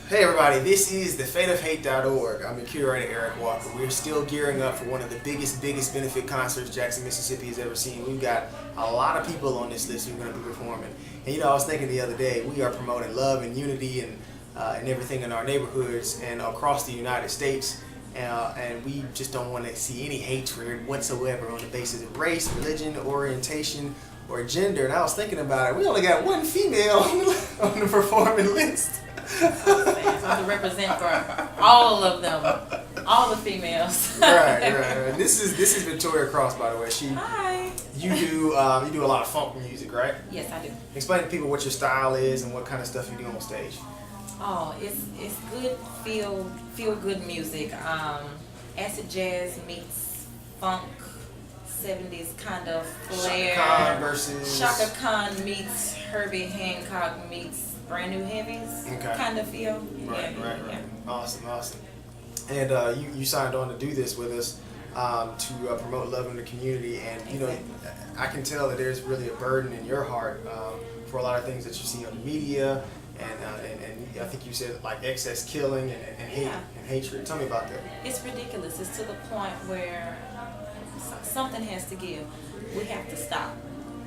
Hey everybody, this is thefateofhate.org. I'm your curator, Eric Walker. We're still gearing up for one of the biggest benefit concerts Jackson, Mississippi has ever seen. We've got a lot of people on this list who are going to be performing. And I was thinking the other day, we are promoting love and unity and everything in our neighborhoods and across the United States. And we just don't want to see any hatred whatsoever on the basis of race, religion, orientation, or gender. And I was thinking about it, we only got one female on the performing list. To represent for all of them, all the females. right. This is Victoria Cross, by the way. Hi. You do a lot of funk music, right? Yes, I do. Explain to people what your style is and what kind of stuff you do on stage. Oh, it's good feel good music. Acid jazz meets funk, 70s kind of flair. Shaka Khan versus Shaka Khan meets Herbie Hancock meets Brand New Heavies. Okay. Kind of feel. Right. Yeah. Awesome. And you signed on to do this with us to promote love in the community. And I can tell that there's really a burden in your heart for a lot of things that you see on the media, and I think you said like excess killing and hate and hatred. Tell me about that. It's ridiculous. It's to the point where something has to give. We have to stop.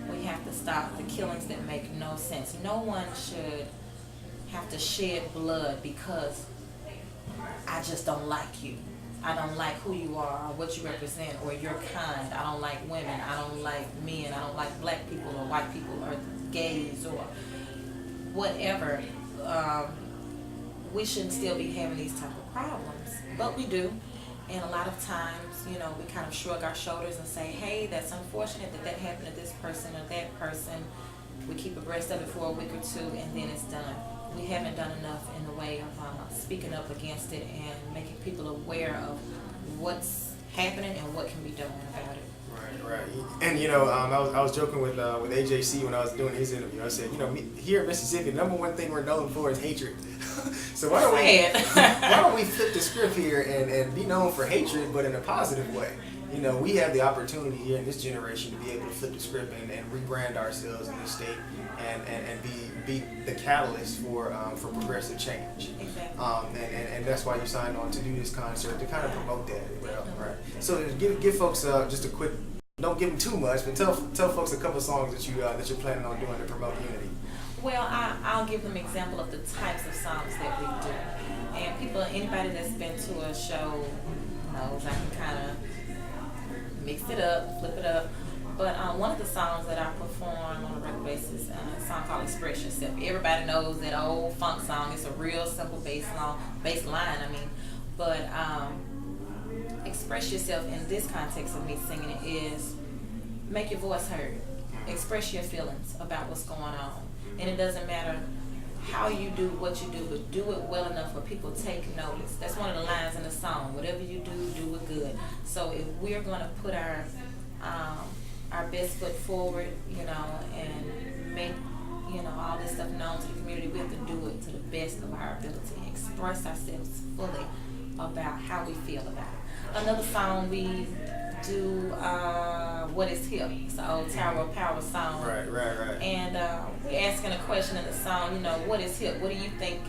We have to stop the killings that make no sense. No one should have to shed blood because I just don't like you. I don't like who you are or what you represent or your kind. I don't like women. I don't like men. I don't like black people or white people or gays or whatever. We shouldn't still be having these type of problems, but we do. And a lot of times, we kind of shrug our shoulders and say, hey, that's unfortunate that happened to this person or that person. We keep abreast of it for a week or two, and then it's done. We haven't done enough in the way of speaking up against it and making people aware of what's happening and what can be done about it. Right. And I was joking with AJC when I was doing his interview. I said, here in Mississippi, the number one thing we're known for is hatred. So why don't we flip the script here and be known for hatred, but in a positive way? We have the opportunity here in this generation to be able to flip the script and rebrand ourselves in this state and be the catalyst for progressive change. Exactly. And that's why you signed on to do this concert, to kind of promote that. Right. So give folks just a quick, don't give them too much, but tell folks a couple of songs that you're planning on doing to promote unity. Well, I'll give them an example of the types of songs that we do. And anybody that's been to a show knows I can kind of mix it up, flip it up. But one of the songs that I perform on a regular basis, a song called Express Yourself. Everybody knows that old funk song. It's a real simple bass line, But express yourself in this context of me singing it is make your voice heard. Express your feelings about what's going on. And it doesn't matter how you do what you do, but do it well enough where people take notice. That's one of the lines in the song. Whatever you do it good. So if we're going to put our best foot forward, and make all this stuff known to the community, we have to do it to the best of our ability. Express ourselves fully about how we feel about it. Another song we do, What is Hip? It's an old Tower of Power song. Right. And we're asking a question in the song, what is hip? What do you think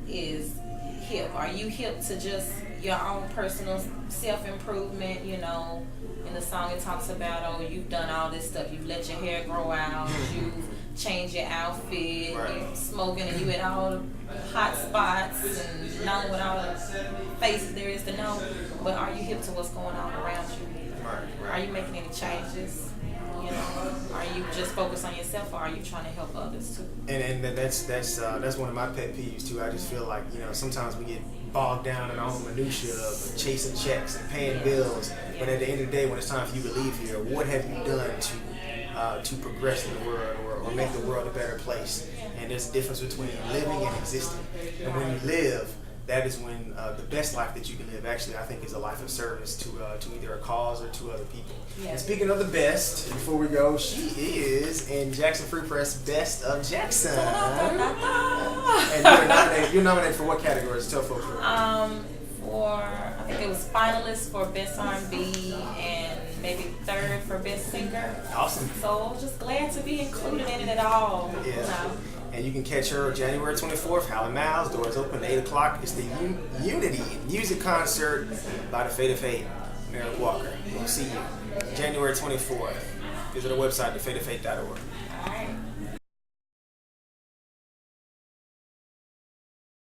is hip? Are you hip to just your own personal self-improvement? In the song it talks about, you've done all this stuff. You've let your hair grow out. You've changed your outfit. Right. You're smoking and you at all the hot spots and known what all the faces there is to know. But are you hip to what's going on around you? Right. Are you making any changes? Are you just focused on yourself, or are you trying to help others too? And that's one of my pet peeves too. I just feel like sometimes we get bogged down in all the minutia of chasing checks and paying bills. But at the end of the day, when it's time for you to leave here, what have you done to progress in the world or make the world a better place? And there's a difference between living and existing. And when you live, that is when the best life that you can live, actually, I think, is a life of service to either a cause or to other people. Yeah. And speaking of the best, before we go, she is in Jackson Free Press Best of Jackson. And you're nominated for what categories? Tell folks. I think it was finalists for Best R&B and maybe third for Best Singer. Awesome. So just glad to be included in it at all. Yeah. And you can catch her January 24th, Howlin' Miles, doors open at 8 o'clock. It's the Unity music concert by the Fate of Hate, Eric Walker. We'll see you January 24th. Visit our website, thefateofhate.org. All right.